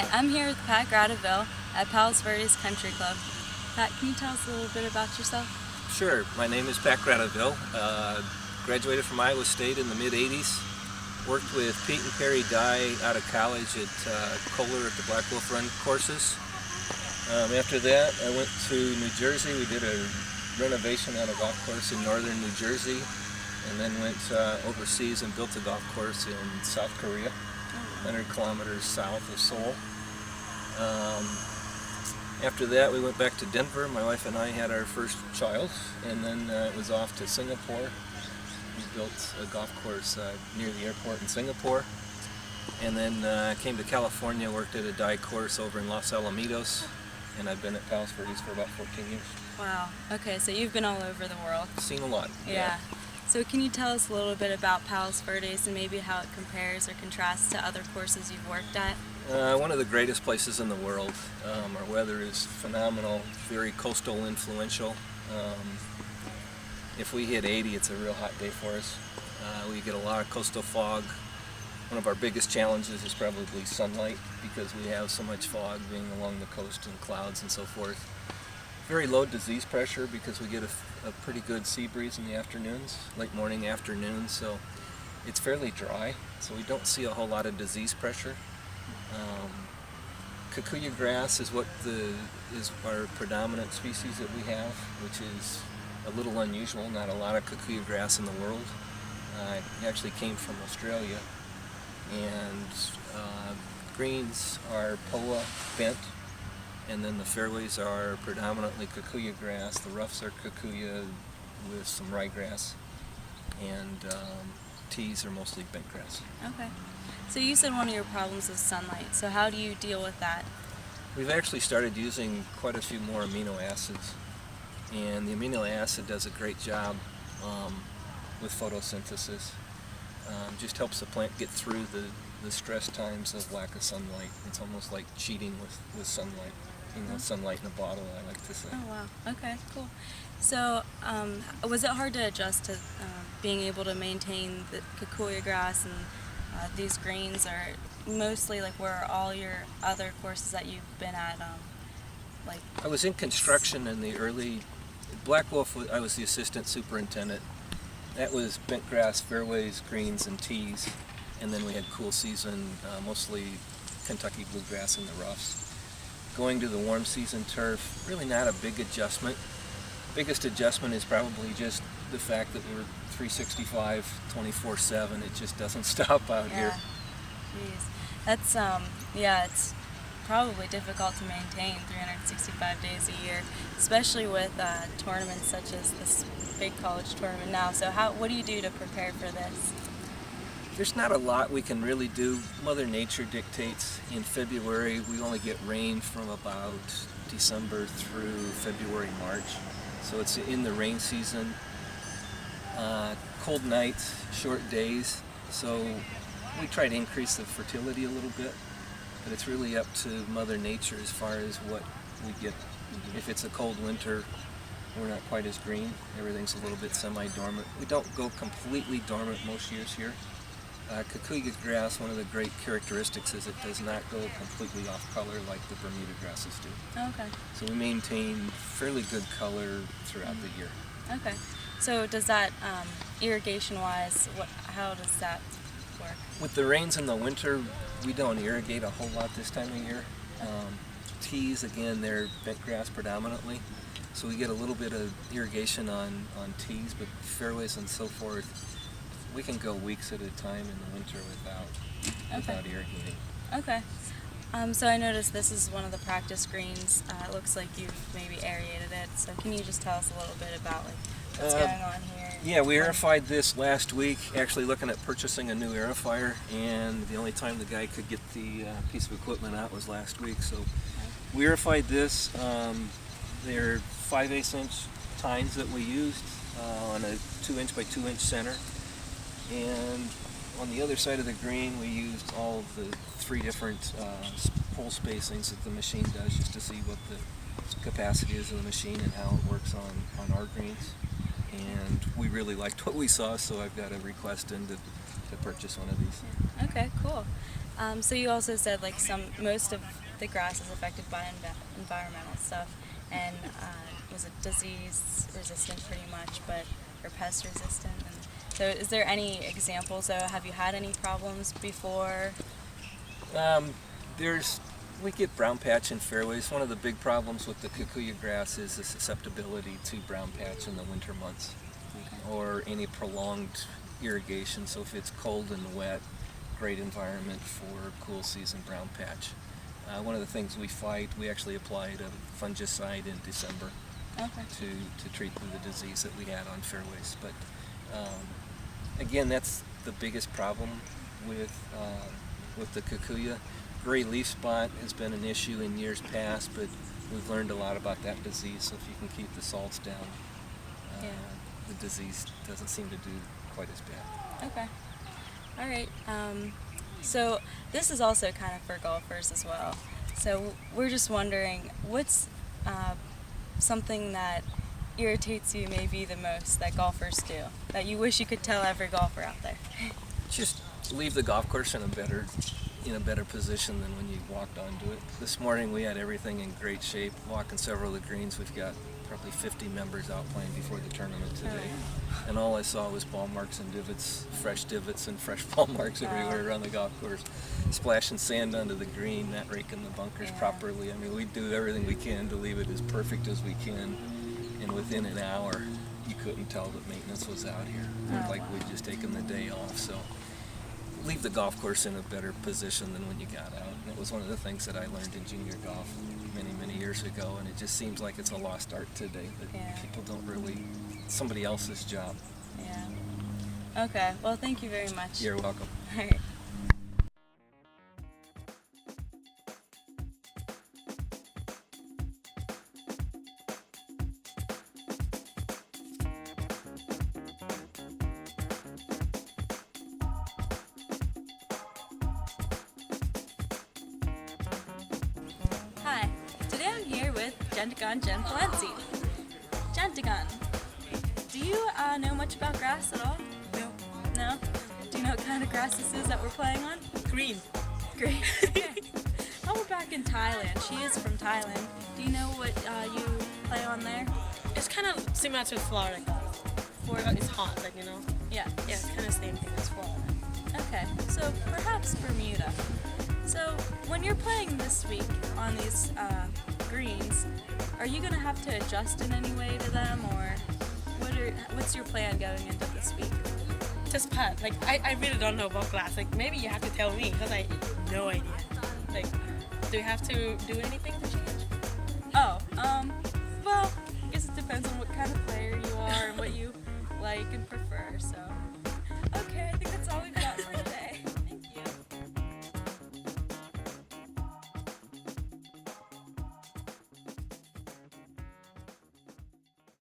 Hi, I'm here with Pat Gradeville at Palos Verdes Country Club. Pat, can you tell us a little bit about yourself? Sure. My name is Pat Gradeville. Graduated from Iowa State in the mid-'80s. Worked with Pete and Perry Dye out of college at Kohler at the Black Wolf Run courses. After that, I went to New Jersey. We did a renovation on a golf course in northern New Jersey, and then went overseas and built a golf course in South Korea, 100 kilometers south of Seoul. After that, we went back to Denver. My wife and I had our first child, and then it was off to Singapore. We built a golf course near the airport in Singapore, and then came to California, worked at a Dye course over in Los Alamitos, and I've been at Palos Verdes for about 14 years. Wow. Okay, so you've been all over the world. Seen a lot. Yeah. So can you tell us a little bit about Palos Verdes and maybe how it compares or contrasts to other courses you've worked at? One of the greatest places in the world. Our weather is phenomenal, very coastal influential. If we hit 80, it's a real hot day for us. We get a lot of coastal fog. One of our biggest challenges is probably sunlight, because we have so much fog being along the coast and clouds and so forth. Very low disease pressure because we get a pretty good sea breeze in the afternoons, late morning, afternoon, so it's fairly dry, so we don't see a whole lot of disease pressure. Kikuyu grass is our predominant species that we have, which is a little unusual. Not a lot of kikuyu grass in the world. It actually came from Australia. And greens are poa bent, and then the fairways are predominantly kikuyu grass. The roughs are kikuyu with some ryegrass, and tees are mostly bent grass. Okay. So you said one of your problems is sunlight. So how do you deal with that? We've actually started using quite a few more amino acids, and the amino acid does a great job with photosynthesis. Just helps the plant get through the stress times of lack of sunlight. It's almost like cheating with sunlight. Sunlight in a bottle, I like to say. Oh wow, okay, cool. So was it hard to adjust to being able to maintain the kikuyu grass and these greens, or mostly like where are all your other courses that you've been at? I was in construction in the early, Black Wolf, I was the assistant superintendent. That was bent grass, fairways, greens, and tees, and then we had cool season, mostly Kentucky bluegrass in the roughs. Going to the warm season turf, really not a big adjustment. Biggest adjustment is probably just the fact that we're 365, 24/7. It just doesn't stop out here. Jeez. That's, it's probably difficult to maintain 365 days a year, especially with tournaments such as this big college tournament now. So what do you do to prepare for this? There's not a lot we can really do. Mother Nature dictates. In February, we only get rain from about December through February, March. So it's in the rain season. Cold nights, short days. So we try to increase the fertility a little bit, but it's really up to Mother Nature as far as what we get. If it's a cold winter, we're not quite as green. Everything's a little bit semi-dormant. We don't go completely dormant most years here. Kikuyu grass, one of the great characteristics is it does not go completely off color like the Bermuda grasses do. Okay. So we maintain fairly good color throughout the year. Okay. So does that, irrigation-wise, how does that work? With the rains in the winter, we don't irrigate a whole lot this time of year. Tees, again, they're bent grass predominantly, so we get a little bit of irrigation on tees, but fairways and so forth, we can go weeks at a time in the winter without irrigating. Okay. So I noticed this is one of the practice greens. It looks like you've maybe aerated it. So can you just tell us a little bit about what's going on here? Yeah, we aerified this last week. Actually looking at purchasing a new aerifier, and the only time the guy could get the piece of equipment out was last week. So we aerified this. They're 5/8 inch tines that we used on a 2-inch by 2-inch center. And on the other side of the green, we used all of the 3 different hole spacings that the machine does, just to see what the capacity is of the machine and how it works on our greens. and we really liked what we saw, so I've got a request in to purchase one of these. Yeah. Okay, cool. So you also said like most of the grass is affected by environmental stuff, and was it disease resistant pretty much, or pest resistant? And so is there any examples? So have you had any problems before? We get brown patch in fairways. One of the big problems with the kikuyu grass is the susceptibility to brown patch in the winter months, or any prolonged irrigation. So if it's cold and wet, great environment for cool season brown patch. One of the things we fight, we actually applied a fungicide in December to treat the disease that we had on fairways. But again, that's the biggest problem with the kikuyu. Gray leaf spot has been an issue in years past, but we've learned a lot about that disease. So if you can keep the salts down, the disease doesn't seem to do quite as bad. Okay. All right. So this is also kind of for golfers as well. So we're just wondering, what's something that irritates you maybe the most that golfers do, that you wish you could tell every golfer out there? Just leave the golf course in a better position than when you walked onto it. This morning we had everything in great shape. Walking several of the greens, we've got probably 50 members out playing before the tournament today. And all I saw was ball marks and divots and fresh ball marks everywhere around the golf course. Splashing sand onto the green, not raking the bunkers properly. I mean, we do everything we can to leave it as perfect as we can. And within an hour, you couldn't tell that maintenance was out here. It looked like we'd just taken the day off. So leave the golf course in a better position than when you got out. And it was one of the things that I learned in junior golf many years ago, and it just seems like it's a lost art today, that people don't really, it's somebody else's job. Yeah. Okay, well, thank you very much. You're welcome. All right. Hi, today I'm here with Gentagon Jen Palenzi. Gentagon, do you know much about grass at all? No. No? Do you know what kind of grass this is that we're playing on? Green. Great. Okay. Now we're back in Thailand. She is from Thailand. Do you know what you play on there? It's kind of similar to Florida. Florida is hot, like, you know? Yeah. Yeah, it's kind of same thing as Florida. Okay, so perhaps Bermuda. So when you're playing this week on these greens, are you going to have to adjust in any way to them, or what's your plan going into this week? Just putt. Like, I really don't know about glass. Like, maybe you have to tell me, because I have no idea. Like, do you have to do anything to change? Oh, well, I guess it depends on what kind of player you are and what you like and prefer, so...